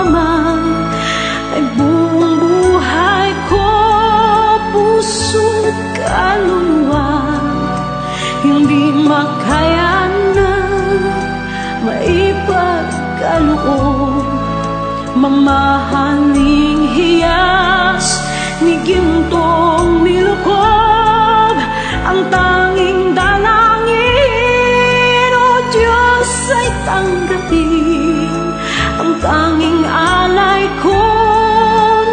Ama ay buong buhay ko, puso't kaluluwa, hindi makaya na maipagkaloob. Mamahaling hiyas ni gintong nilukob, ang tanging dalangin, o Diyos, ay tanggapin. Ang tanging alay ko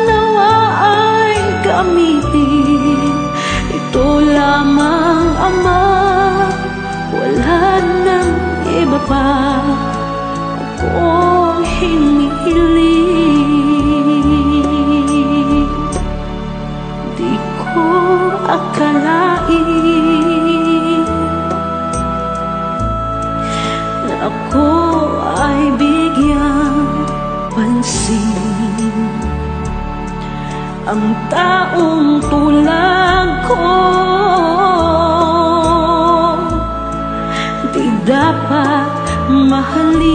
nawa ay gamitin. Ito lamang, Ama, wala nang iba pa akong hinihiling. Di ko akalain na ako ay bigyang pansin. Ang taong tulad ko di dapat mahalin.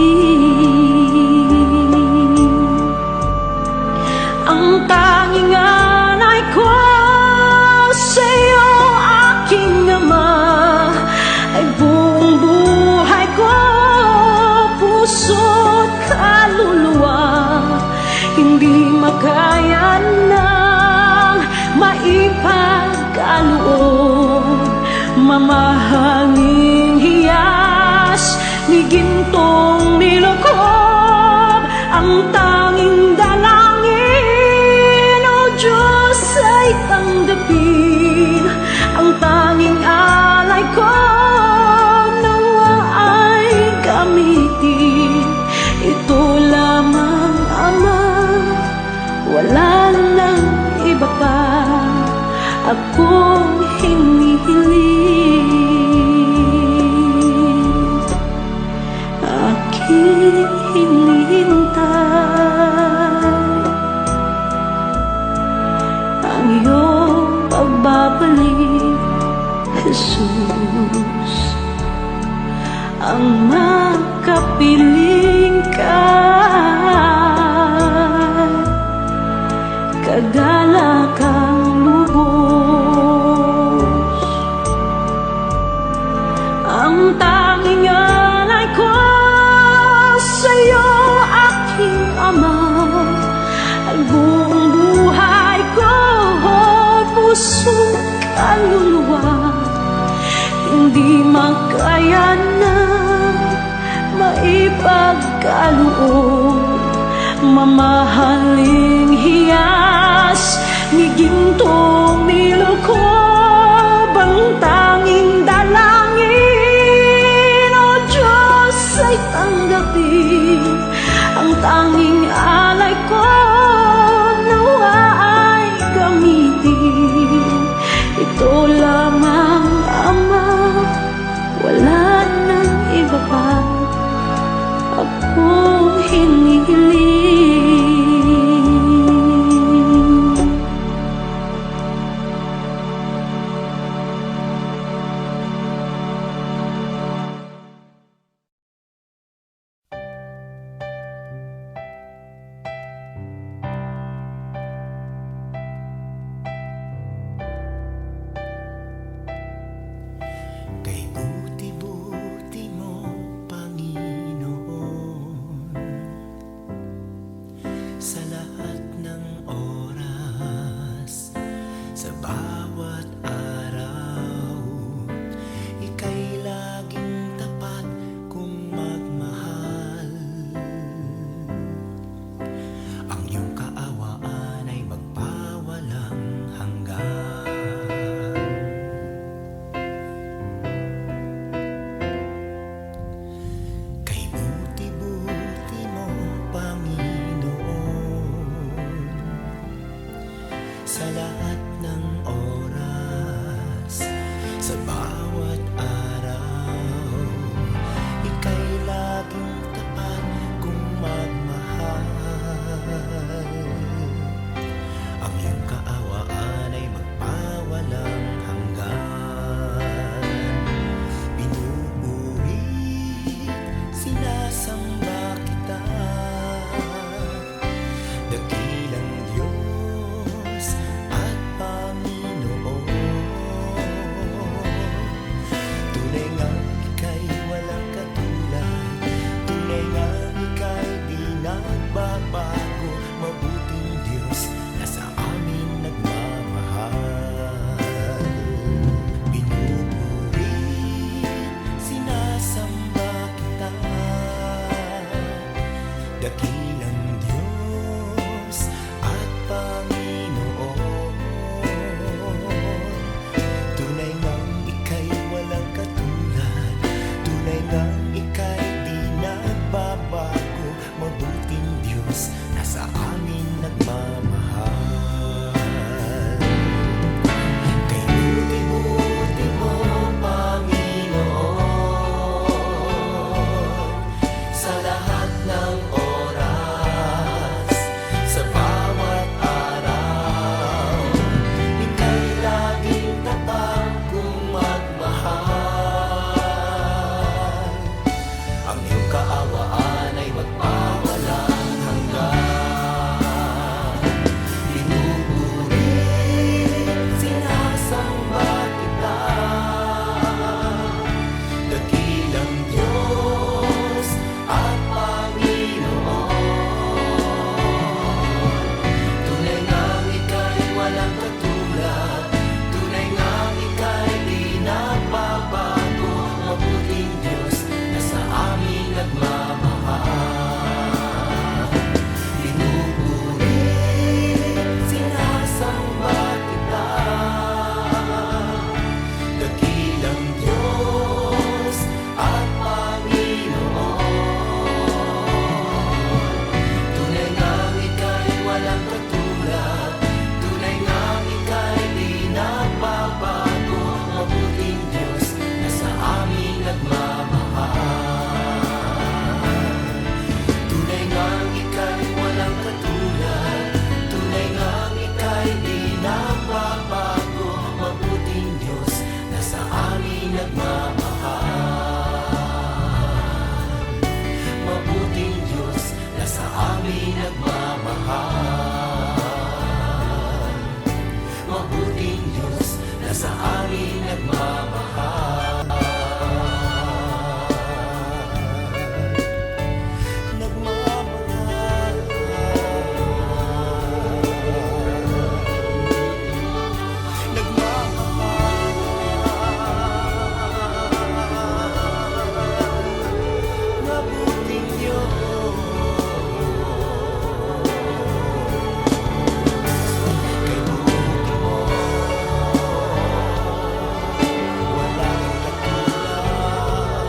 Ang tanging alay ko sa'yo, aking Ama, ay buong buhay ko, puso't kaluluwa, hindi makaya nang maipagkaloob. Mamahaling hiyas ni gintong nilukob, ang tanging dalangin, o Diyos, ay tanggapin. Ang tanging alay ko nawa ay gamitin. Ito lamang, Ama, wala nang iba pa akong hinihiling. Aking hinihintay ang iyong pagbabalik, Jesus. Ang makapiling ka, kagalakang lubos. Ang tanging alay ko sa'yo, aking Ama, ay buong buhay ko, puso't kaluluwa, hindi makaya na maipagkaloob. Mamahaling hiyas ni gintong nilukob, ang tanging dalangin, o Diyos, ay tanggapin. Ang tanging alay ko nawa ay gamitin. Ito lamang, Ama, wala nang iba pa akong hinihiling. Kay buti-buti mo, Panginoon, sa lahat ng oras, sa bawat araw, ika'y laging tapat kong magmahal. Ang iyong kaawaan ay magpawalang hanggan. Sa lahat ng oras, sa bawat araw, ika'y laging tapat kong magmahal. Ang iyong kaawaan ay magpawalang hanggan. Pinupuri, sinasamba kita, sa amin nagmamahal. Kay buti-buti mo, Panginoon, sa lahat ng oras, sa bawat araw, ika'y laging tatag kong magmahal. Ang iyong kaawaan ay magpawalang hanggan. Pinupuri, sinasamba kita, dakilang Diyos at Panginoon. Tunay ngang ika'y walang katulad, tunay ngang ika'y di nagbabago. Mabuting Diyos na sa amin nagmamahal. Pinupuri, sinasamba kita, dakilang Diyos at Panginoon. Tunay ngang ika'y walang katulad, tunay ngang ika'y di nagbabago. Mabuting Diyos na sa amin nagmamahal. Tunay ngang ika'y walang katulad, tunay ngang ika'y di nagbabago. Mabuting Diyos na sa amin nagmamahal. Mabuting Diyos na sa amin nagmamahal. Mabuting Diyos na sa amin nagmamahal. Nagmamahal. Nagmamahal. Mabuting Diyos. Kay buti mo, walang katulad,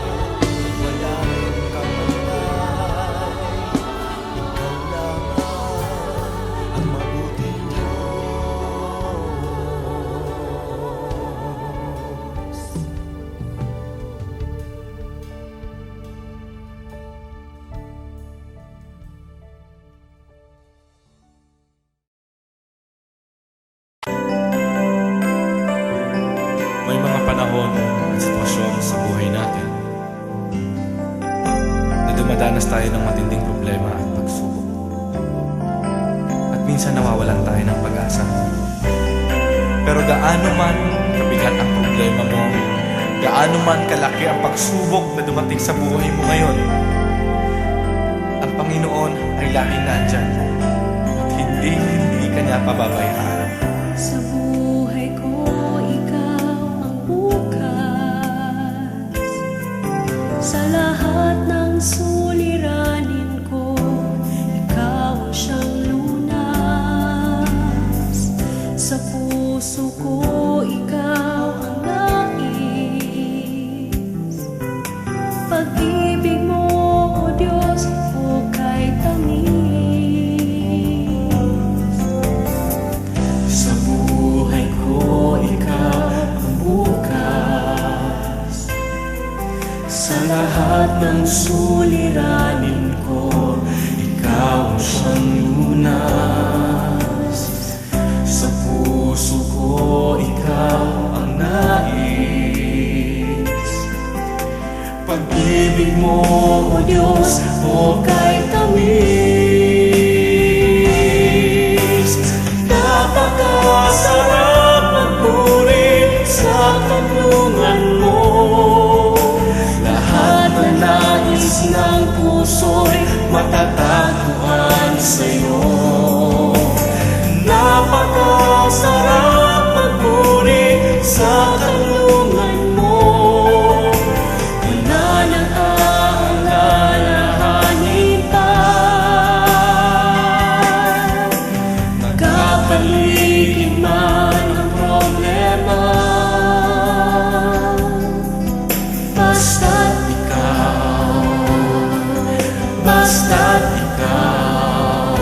walang kamatay. Ikaw lamang ang mabuting Diyos. May mga panahon at sitwasyon sa buhay natin na dumadanas tayo ng matinding problema at pagsubok. At minsan nawawalan tayo ng pag-asa. Pero gaano man kabigat ang problema mo, gaano man kalaki ang pagsubok na dumating sa buhay mo ngayon, ang Panginoon ay laging nandyan at hindi ka niya pababayaan. Sa buhay ko, ikaw ang bukas. Sa lahat ng suliranin ko, ikaw ang siyang lunas. Sa puso ko, ikaw ang nais. Pag-ibig mo, O Diyos, hukay tamis. Sa buhay ko, ikaw ang bukas. Sa lahat ng suliranin ko, ikaw ang siyang lunas. Sa puso ko, ikaw ang nais. Pag-ibig mo, O Diyos, hukay tamis. Napakasarap magpuri sa kanlungan mo. Lahat na nais ng puso'y matatagpuan sa'yo. Napakasarap magpuri sa kanlungan mo. Wala nang aalalahanin pa. Magkapaligid man ang problema, basta't ikaw, basta't ikaw.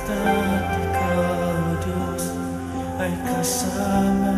Basta't ikaw, Diyos, ay kasama.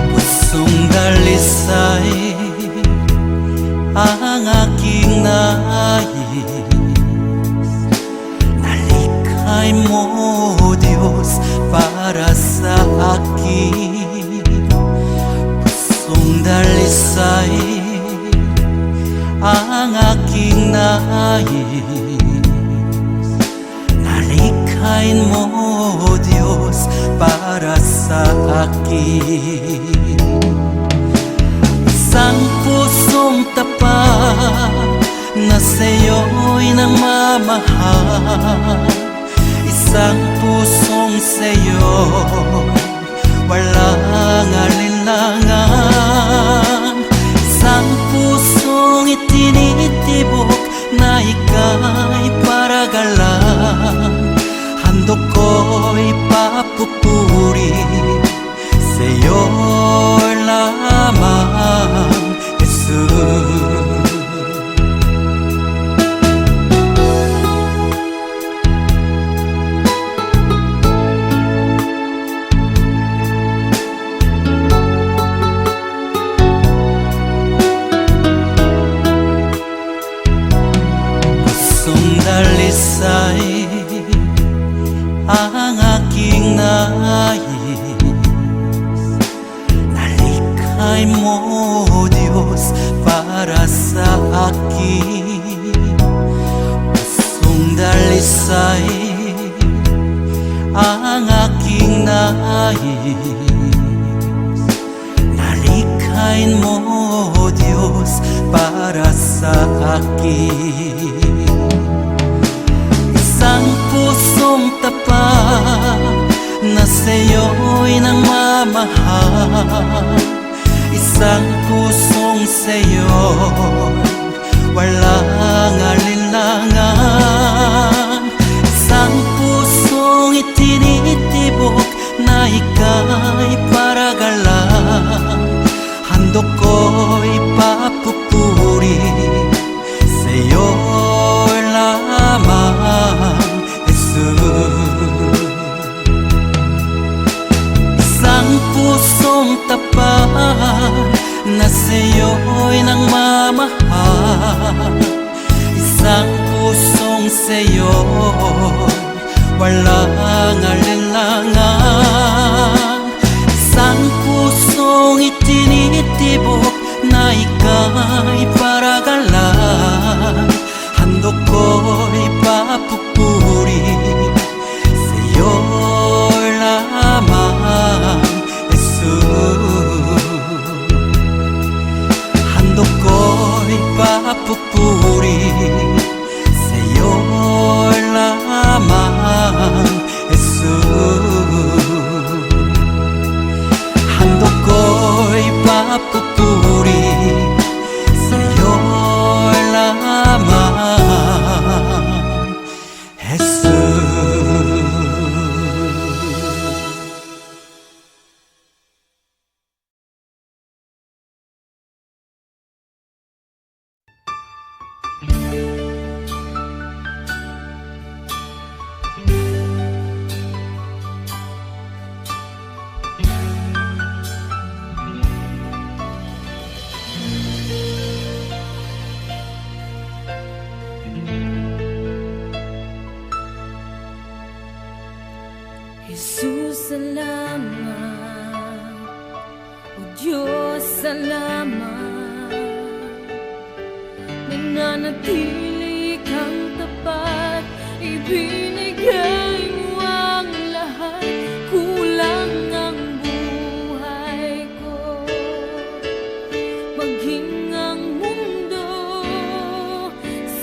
Pusong dalisay ang aking nais, nalikhay mo, Diyos, para sa akin. Pusong dalisay ang aking nais, nalikhay mo, Diyos, para sa akin. Isang pusong tapat na sa'yo'y nagmamahal, isang pusong sa'yo walang alinlangan, isang pusong itinitibok na ika'y paragalan. Handog ko'y papupuri sa'yo lamang, Jesus. Pusong dalisay ang aking nais, nalikhay mo, Diyos, para sa akin. Pusong dalisay ang aking nais, nalikhay mo, Diyos, para sa akin. Isang pusong tapat na sa'yo'y nagmamahal, isang pusong sa'yo walang alinlangan, isang pusong itinitibok na ika'y paragalan. Handog ko'y papupuri sa'yo lamang, Jesus. Isang pusong tapat na sa'yo'y nagmamahal, isang pusong sa'yo walang alinlangan, isang pusong itinitibok na ika'y paragalan. Handog ko'y papupuri sa'yo lamang, Jesus. Handog ko'y papupuri sa'yo lamang, Jesus. Handog ko'y papupuri sa'yo lamang, Jesus. Jesus, salamat. O Diyos, salamat. Nananatili kang tapat, ibinigay mo ang lahat. Kulang ang buhay ko, maging ang mundo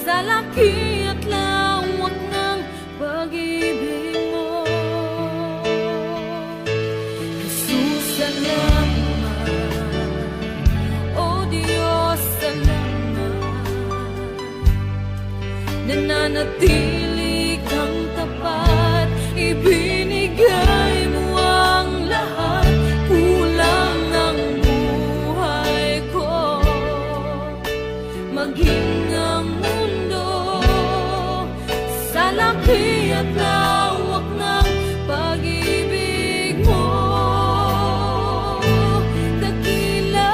sa laki at lawa nananatili kang tapat, ibinigay mo ang lahat. Kulang ang buhay ko, maging ang mundo sa laki at lawak ng pag-ibig mo. Dakila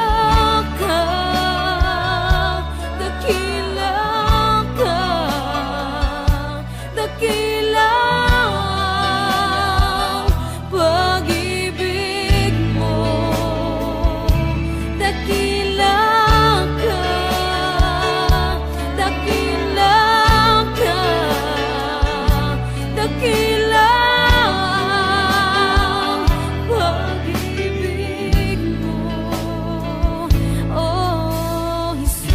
ka, dakila ka, dakila ang pag-ibig mo. Dakila ka, dakila ka, dakila ang pag-ibig mo, oh Jesus.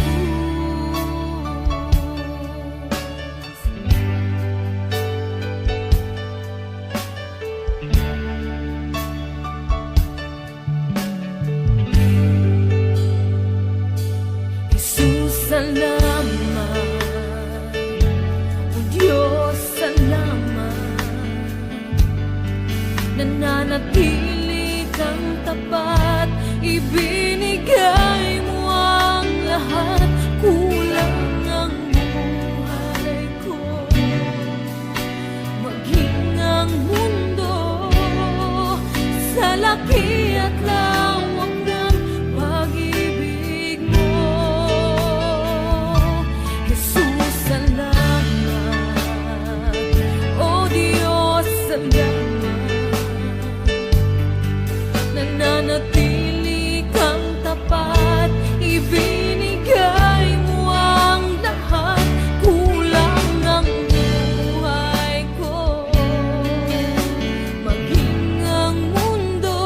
Jesus, salamat. O Diyos, salamat. Nananatili kang tapat, ibinigay mo ang lahat. Kulang ang buhay ko, maging ang mundo sa laki at lawak ng pag-ibig mo. Jesus, salamat. O Diyos, salamat. Nananatili kang tapat, ibinigay mo ang lahat. Kulang ang buhay ko, maging ang mundo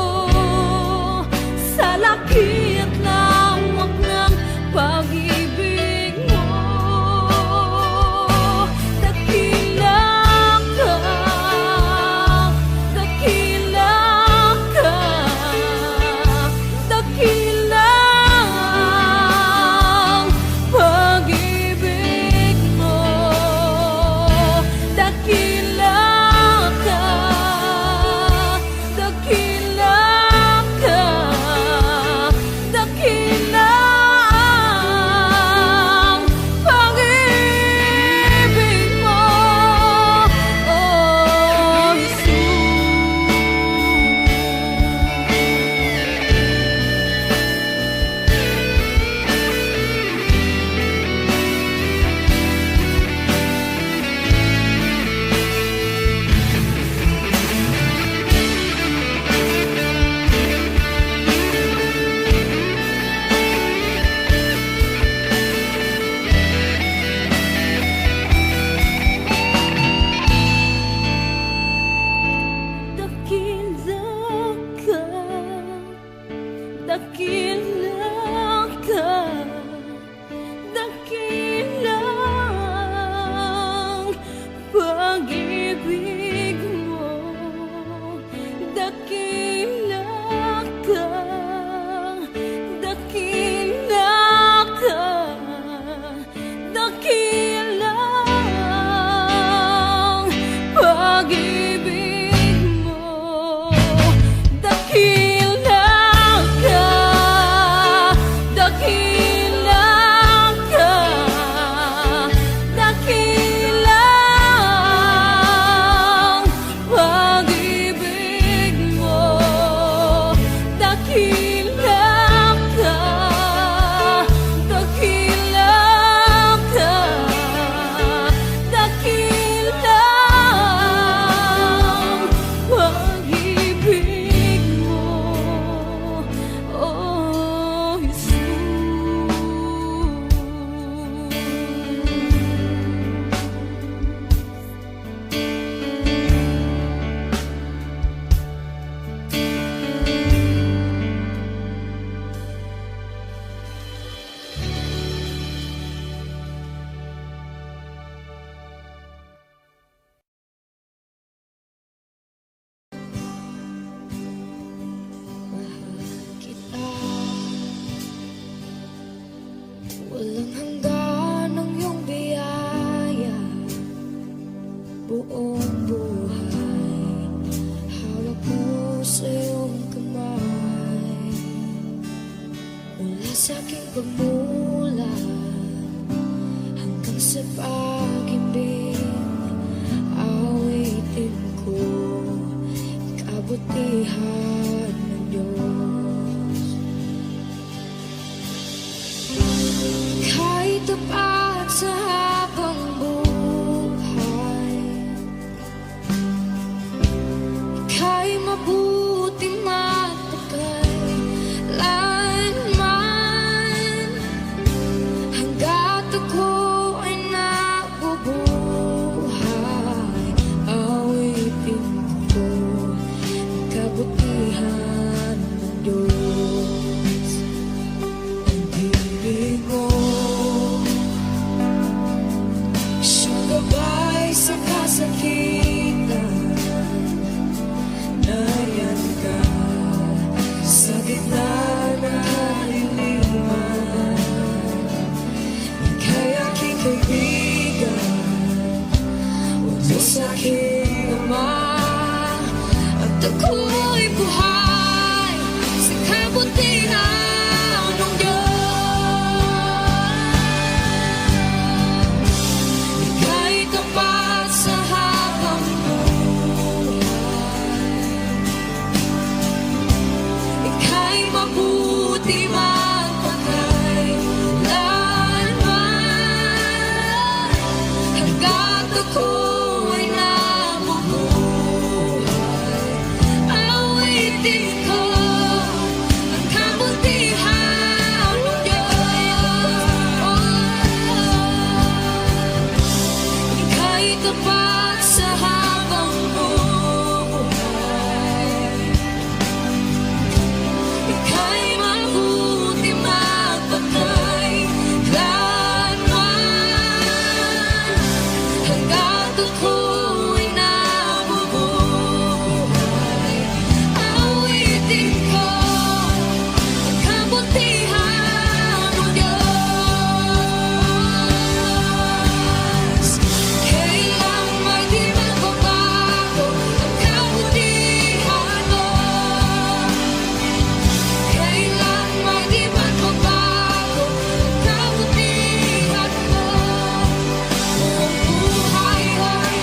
buong buhay. Hawak mo sa iyong kamay. Mula sa aking pagmulat hanggang sa pag-ibig, awitin ko kabutihan ng Diyos. Kahit tapat sa habang buhay, ika'y mabuti matagay hanggat ako ay nabubuhay. Awitin ko ang kabutihan ng Diyos. Ang ibig mo, siyang gabay sa kasakitan. Nariyan ka sa gitna ng kaliliman. Ika'y aking kaibigan, utos sa aking ama. At ako'y buhay sa kabutihan ng Diyos. Ika'y tapat sa habang buhay. Ika'y mabuti magpakailanman hanggat ako ay nabubuhay. Awitin ko ang kabutihan ng Diyos. Ika'y tapat sa habang buhay. Ika'y mabuti magpakailanman hanggat ako ay nabubuhay. Awitin ko ang kabutihan ng Diyos. Kailan may di magbabago ang kabutihan mo. Kailan may di magbabago ang kabutihan mo. Buong buhay ay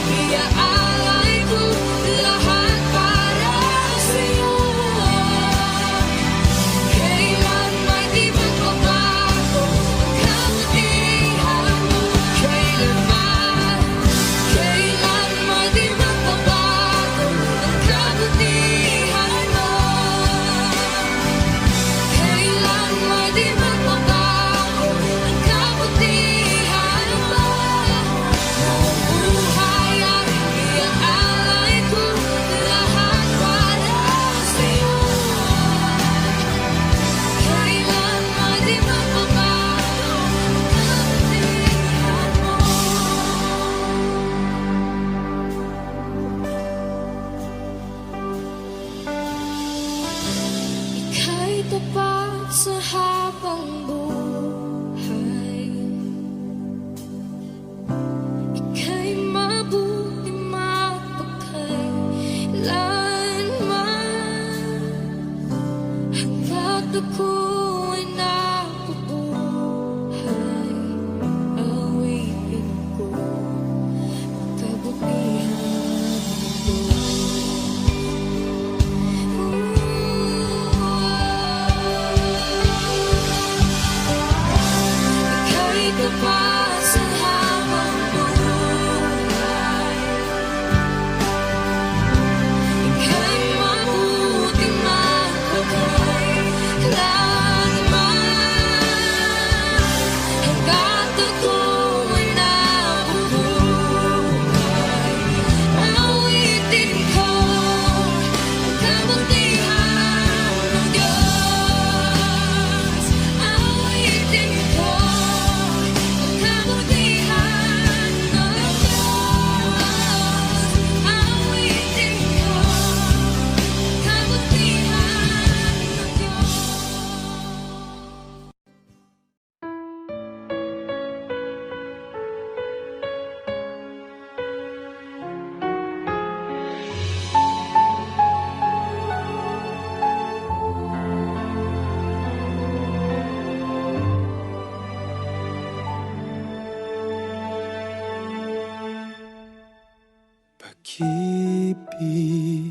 Pag-ibig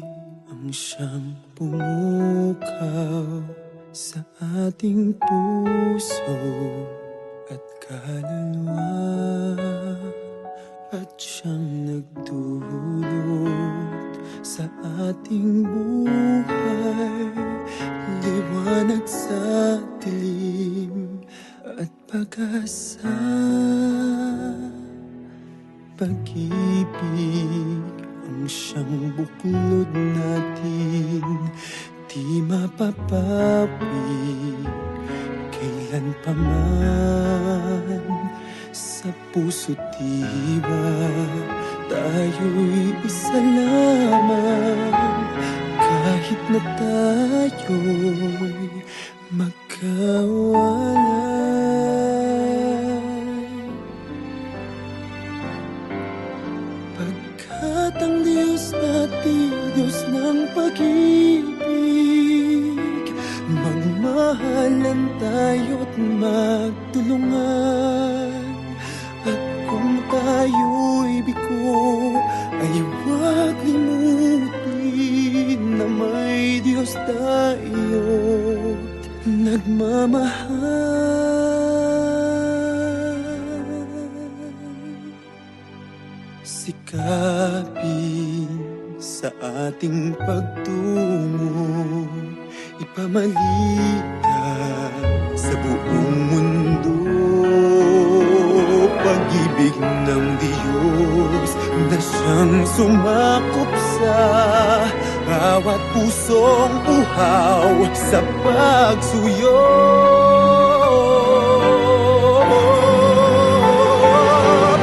ang siyang pumukaw sa ating puso at kaluluwa, at siyang nagdulot sa ating buhay, liwanag sa dilim at pag-asa. Pag-ibig ang siyang buklod natin, di mapapawi kailan pa man. Sa puso't diwa tayo'y isa lamang, kahit na tayo'y magkawalay. Pagkat ang Diyos natin, Diyos ng pag-ibig, magmahalan tayo't magtulungan. At kung tayo'y bigo, ay huwag limutin na may Diyos tayo't nagmamahal. Sikapin sa ating pagtungo, ipamalitan sa buong mundo. Pag-ibig ng Diyos na siyang sumakop sa bawat pusong uhaw sa pagsuyo.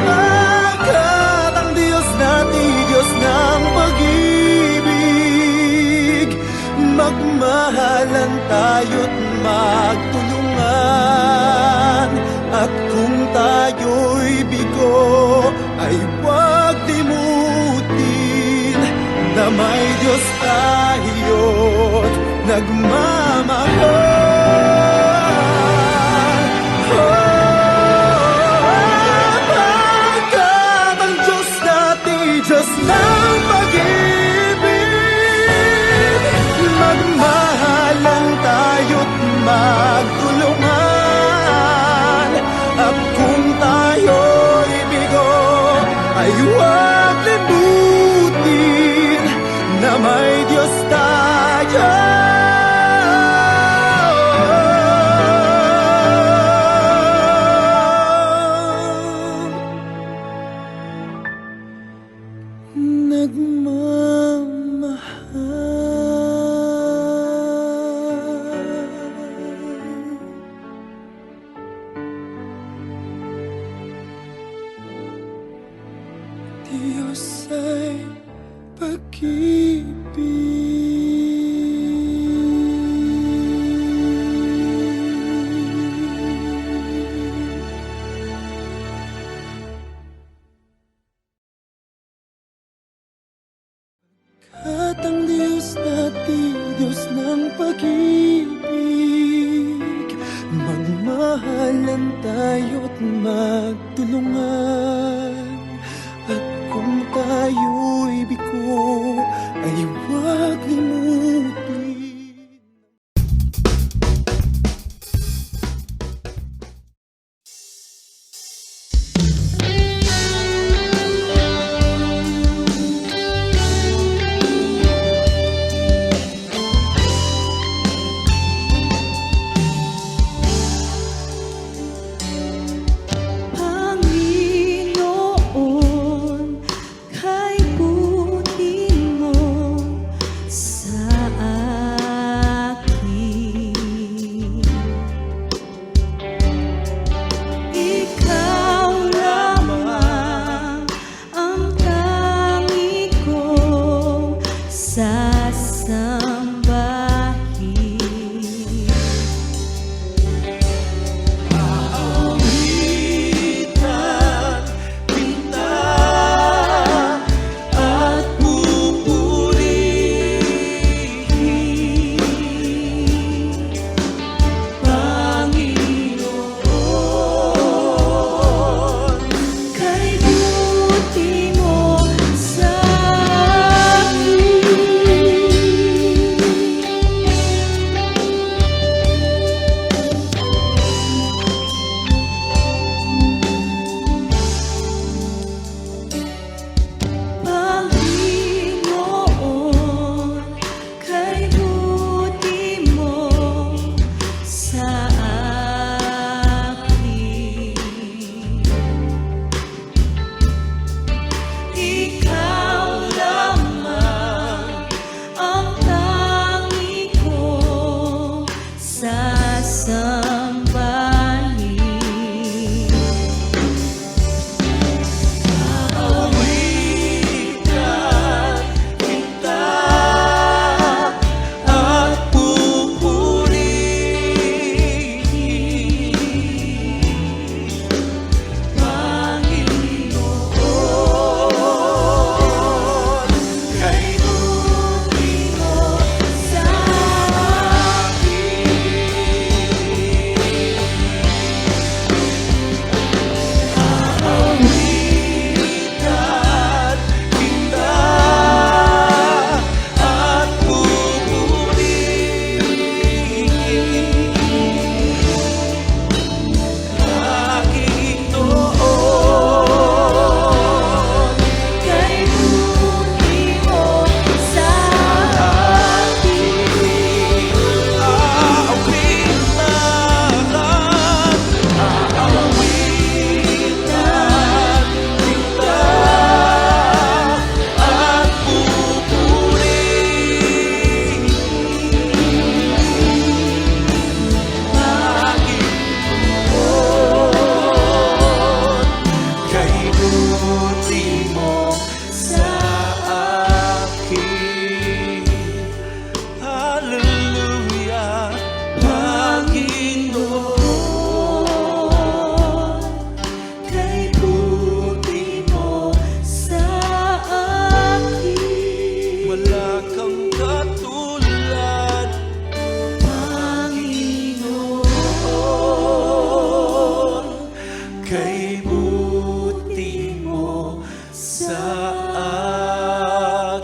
Pagkat ang Diyos natin, Diyos ng pag-ibig, magmahalan tayo't magtulungan. At kung tayo'y bigo, ay huwag limutin na may Diyos tayo't nagmamahal. Pagkat ang Diyos natin, Diyos ng pag-ibig, magmahalan tayo't magtulungan. At kung tayo'y bigo, ay huwag limutin na may Diyos tayo. Diyos ay at ang Diyos natin, Diyos ng pag-ibig, magmahalan tayo't magtulungan. At kung tayo'y bigo, ay huwag limutin. Panginoon, kay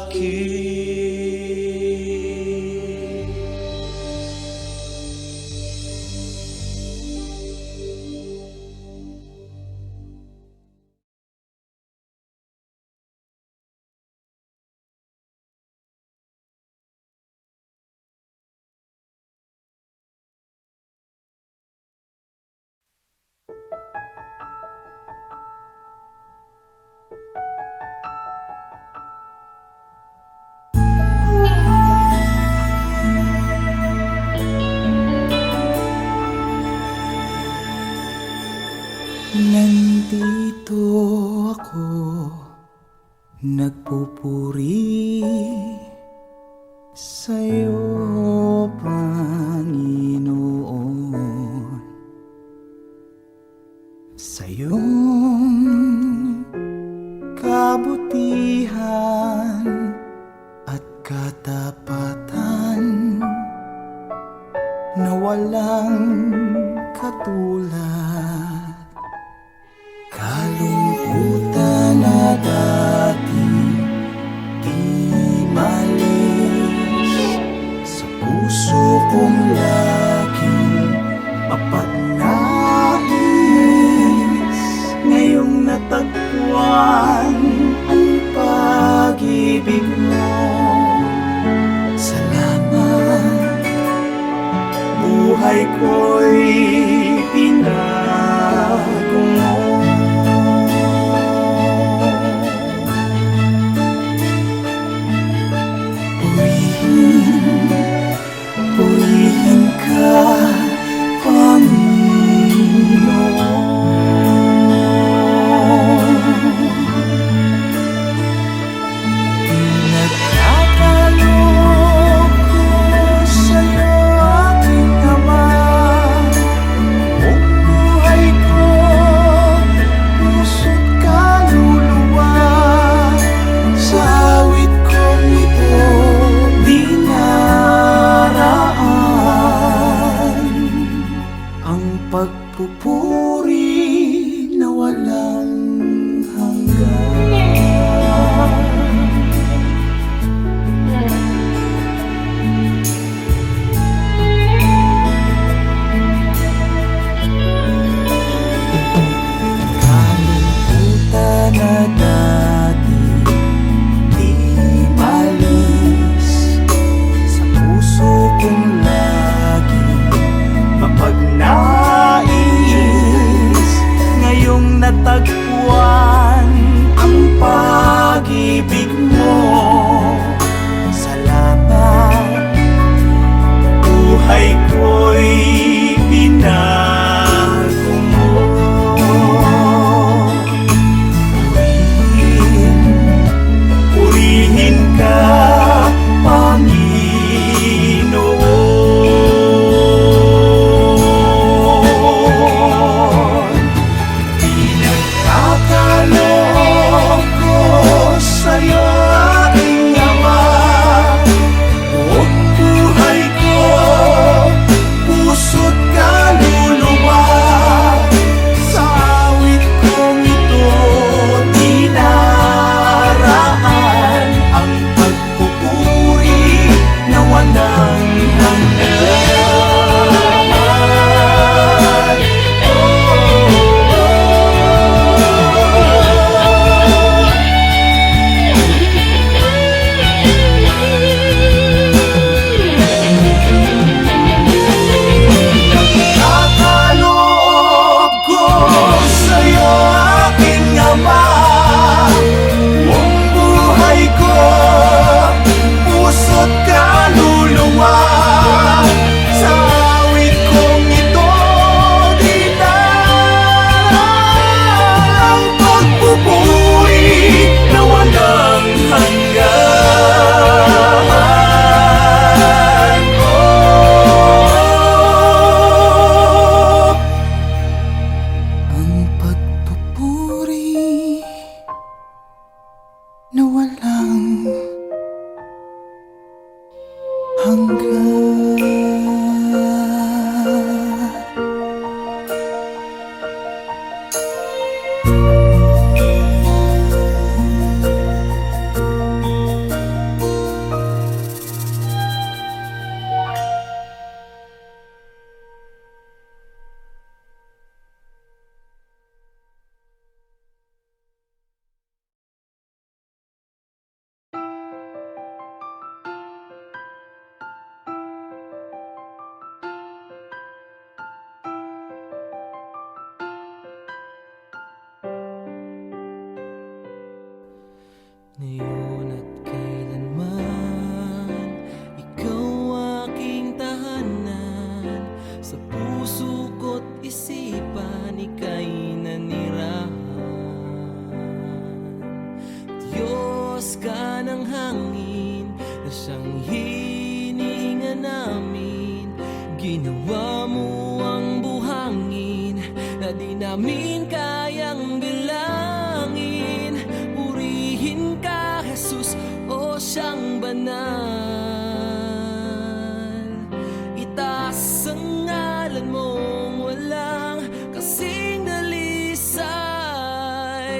akin. Nandito ako, nagpupuri sa'yo, Panginoon. Sa iyong kabutihan at katapatan na walang katulad. Kalungkutan na dati di malis sa puso kong laging mapagnais. Ngayong natagpuan ang pag-ibig mo, salamat. Buhay ko'y binago mo. Purihin ka, Panginoon. Pinagkakaloob ko sa'yo, aking Ama. Buong buhay ko, puso't kaluluwa. Sa awit kong ito, ang pagpupuri na walang hanggan. Kalungkutan na dati di malis sa puso kong mapagnais. Ngayong natagpuan ang pag-ibig mo, salamat. Buhay ko'y binago mo. Purihin ka, Panginoon. Pinagkakaloob ko sa'yo, aking Ama. Buong buhay ko, puso't kaluluwa. Sa awit kong ito, dinaraan ang pagpupuri na walang hanggan. Nagkakaloob ko sa'yo, aking Ama. Buong buhay ko, puso't kaluluwa. Sa awit kong ito, dinaraan ang pagpupuri na walang hanggan. Ang pagpupuri na walang hanggan. Ngayon at kailanman, ikaw aking tahanan. Sa puso ko't isipan, ika'y nanirahan. Diyos ka ng hangin, na siyang hinihinga namin. Ginawa mo ang buhangin, na di namin kayang bilangin. Purihin ka, Jesus, o siyang banal. Itaas ang ngalan mong walang kasing dalisay.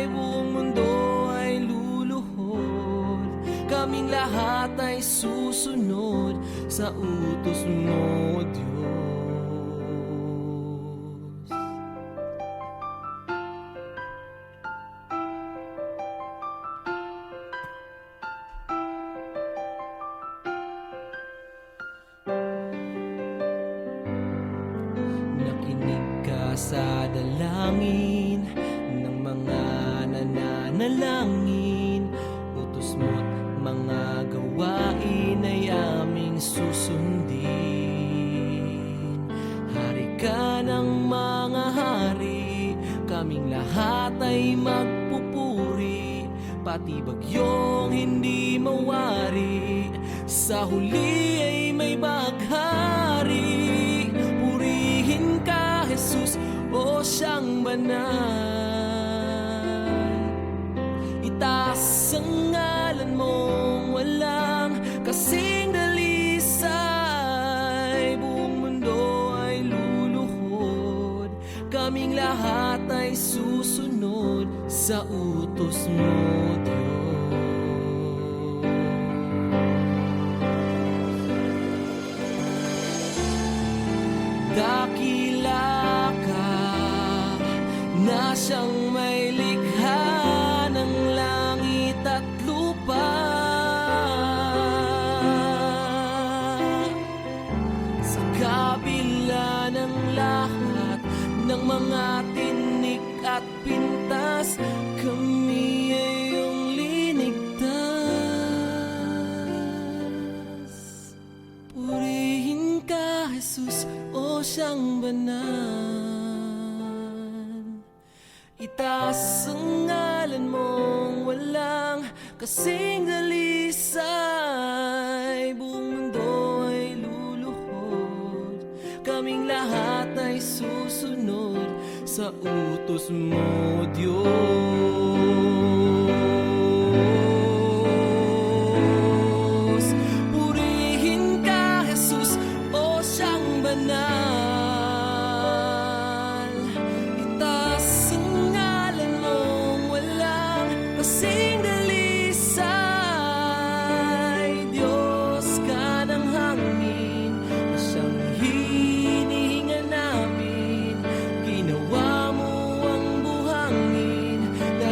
Buong mundo ay luluhod, kaming lahat ay susunod sa utos mo, Diyos. Nakinig ka sa dalangin ng mga nananalangin. Utos mo't mga gawain ay aming susundin. Hari ka ng mga hari, kaming lahat ay magpupuri. Pati bagyong hindi mawari, sa huli ay may baghari. Purihin ka, Jesus, o siyang banal. Itaas ang ngalan mong walang kasing dalisay. Buong mundo ay luluhod, kaming lahat ay susunod sa utos mo, Diyos. Dakila ka na siyang may likha ng langit at lupa. Sa kabila ng lahat ng mga tinik at pintas, kami ay iyong linigtas. Purihin ka, Jesus, o siyang banal. Itaas ang ngalan mong walang kasing dalisay. Buong mundo ay luluhod, kaming lahat ay susunod sa utos mo, Diyos. Purihin ka, Jesus, o siyang banal. Itaas ang ngalan mong walang kasing dalisay. Diyos ka ng hangin, na siyang hinihinga namin. Ginawa mo ang buhangin, na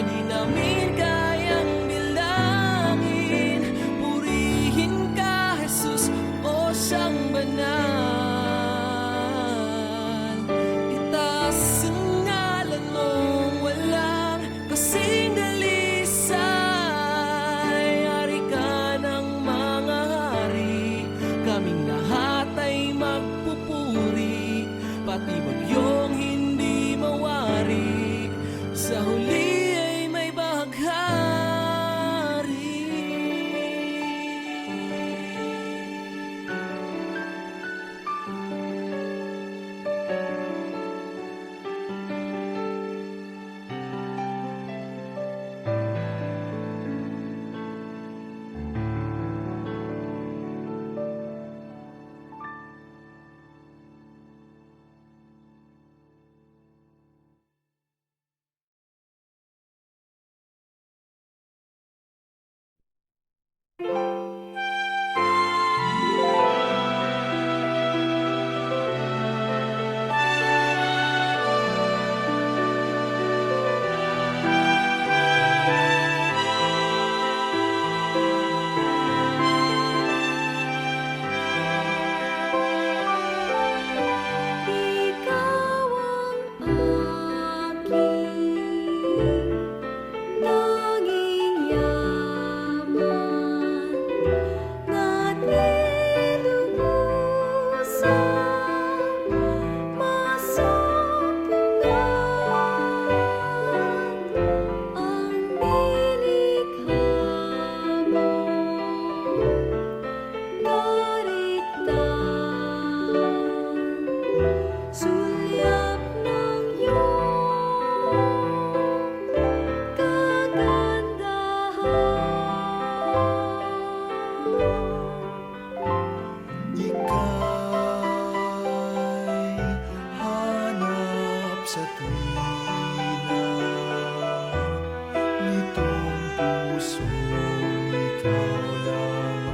ikaw lamang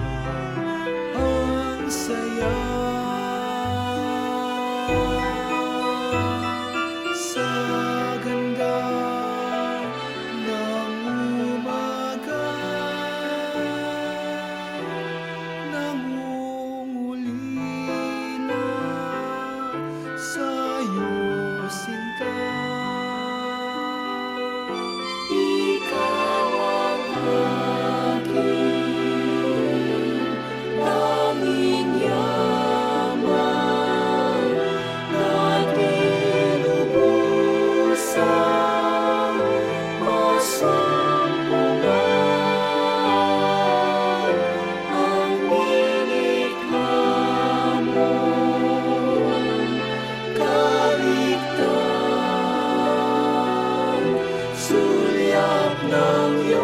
ang saya sa ganda ng umaga. Nangunguli na sa'yo, sinta. Ikaw ang aking tanging yaman at nilubusan masumpungan ang nilikha mong kaligtan, sulyap ng iyong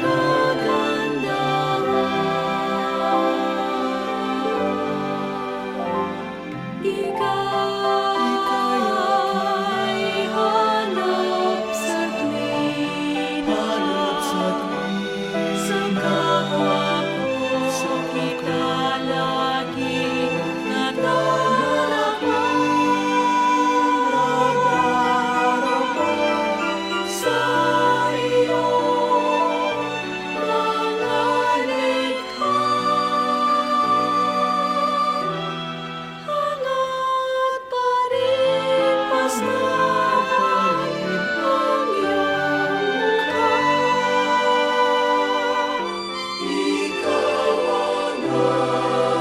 kagandahan. Ika'y hanap saglit sa kapwa ko, kita laging nadarama sa iyong mga likha. Hangat pa rin masdan ang iyong mukha. Ikaw ang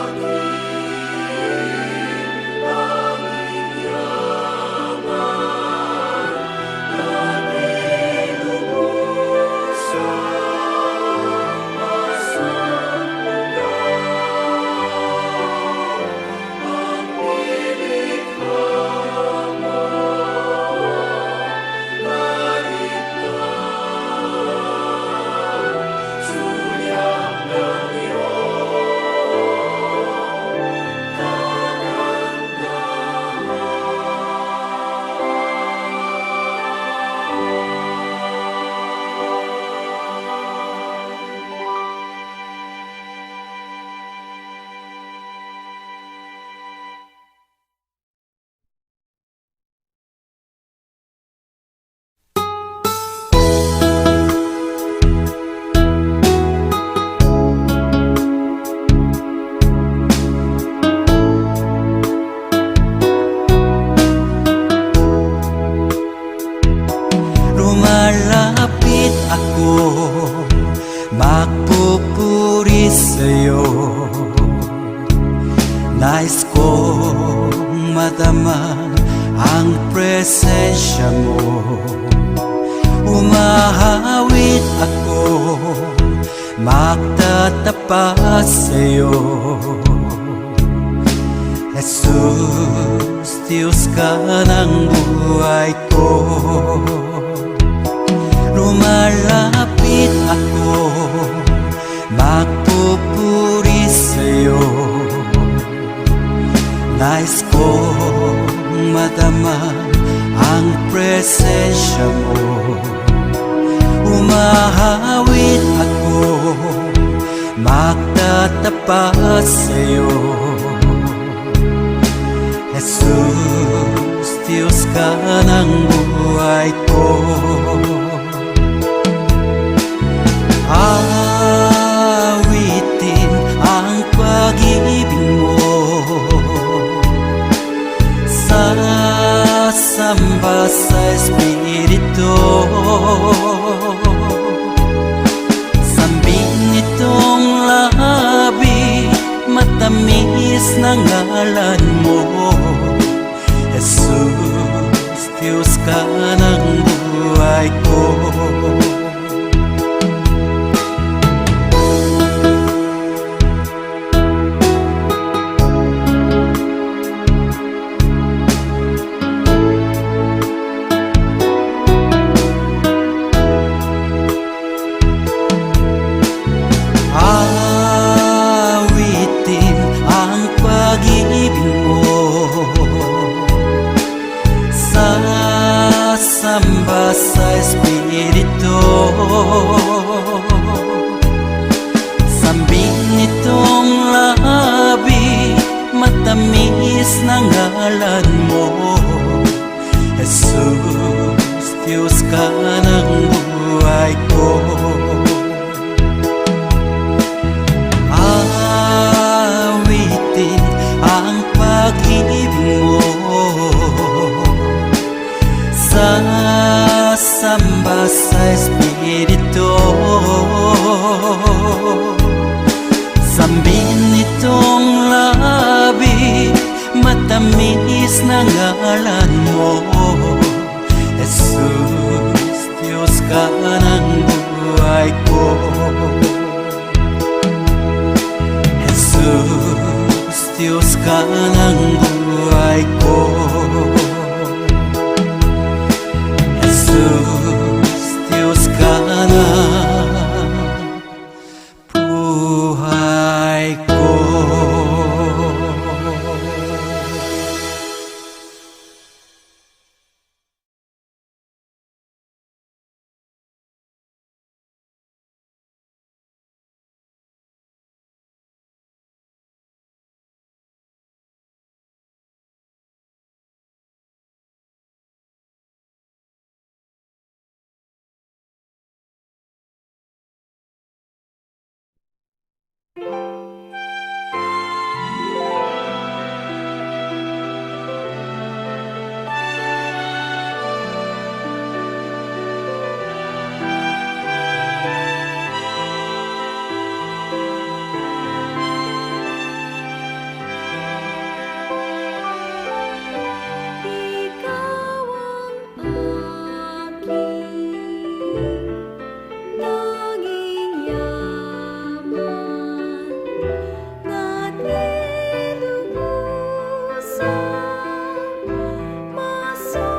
aking tanging yaman at nilubusan masumpungan ang nilikha mong kaligtan, sulyap ng iyong Lumalapit ako, magpupuri sa'yo. Nais kong madama ang presensya mo. Umahawit ako, magtatapat sa'yo. Jesus, Diyos ka ng buhay ko. Lumalapit ako, magpupuri sa'yo. Nais kong madama ang presensya mo. Umahawit ako, magtatapat sa'yo. Jesus, Diyos ka ng buhay ko. Awitin ang pag-ibig mo, sasamba sa Espiritu. Sambing nitong labi, matamis na ngalan mo. Jesus, Diyos ka ng buhay Sambing nitong labi, matamis na ngalan mo. Jesus, Diyos ka ng buhay ko. Awitin ang pag-ibig mo, sasamba sa Espiritu. Sambin nitong labi, matamis na ngalan mo. Jesus, Diyos ka ng buhay ko. Jesus, Diyos ka ng buhay ko. Jesus, Diyos ka ng buhay ko. Ikaw ang aking tanging yaman na nilubusan masumpungan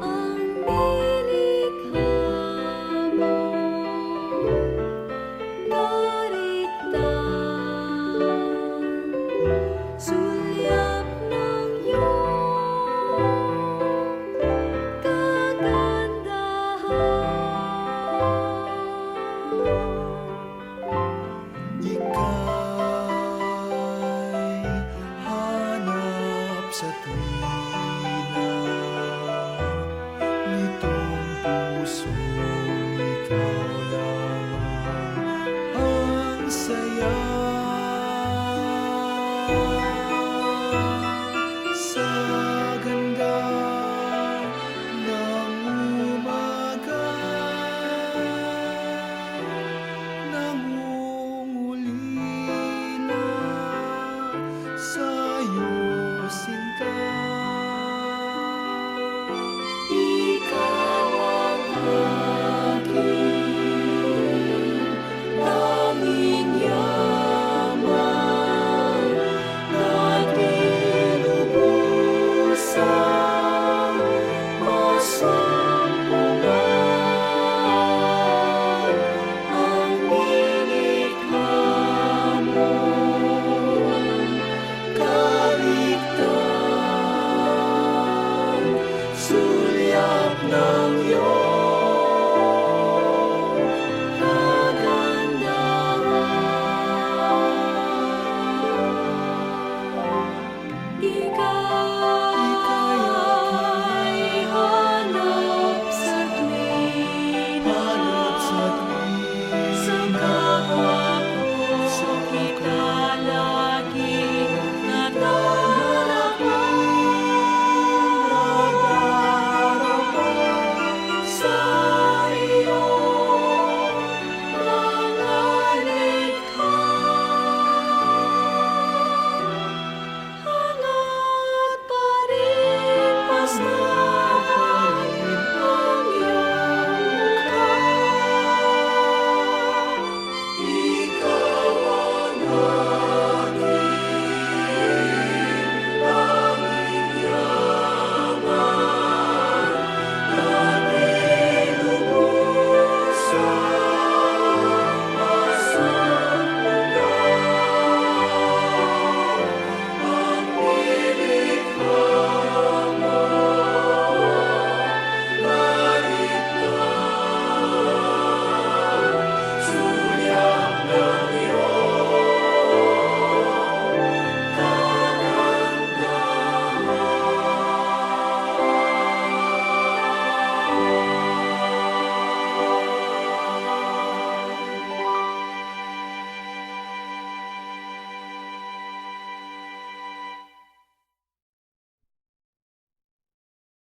ang nilikha mo. Kaligtan, sulyap ng iyong kagandahan. Ika'y hanap sa tuwina nitong puso, ikaw lamang ang saya. Sa ganda ng umaga, nangunguli na sa'yo sinta. Ikaw ang aking tanging yaman na nilubusan masumpungan ang nilikha mo. Kaligtan, sulyap ng